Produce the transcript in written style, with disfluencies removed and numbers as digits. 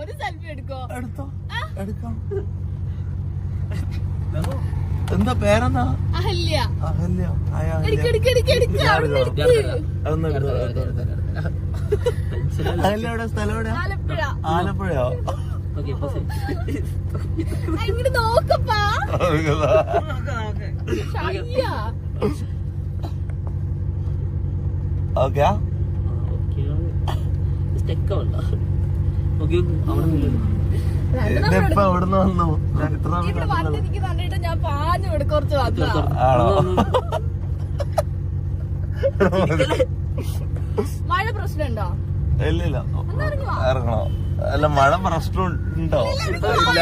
ഒരു സെൽഫി എടുക്കോ? എടുത്തോ, എടുക്കാം. എന്താ പേരെന്താ? അഹല്യ. അഹല്യ. അഹല്യയുടെ സ്ഥലം എവിടെയാ? ആലപ്പുഴയോ? ഇങ്ങോട്ട് നോക്കപ്പാ. ഓക്കെ. ഇതിപ്പോ എവിടുന്ന് വന്നു? ഞാൻ ഇത്ര ഞാൻ പാഞ്ഞു ഇവിടെ കുറച്ച് ആണോ? മഴ പ്രശ്നമുണ്ടോ? ഇല്ലില്ല, ഇറങ്ങണോ? അല്ല, മഴ പ്രശ്നം ഉണ്ടോ? ഇല്ല.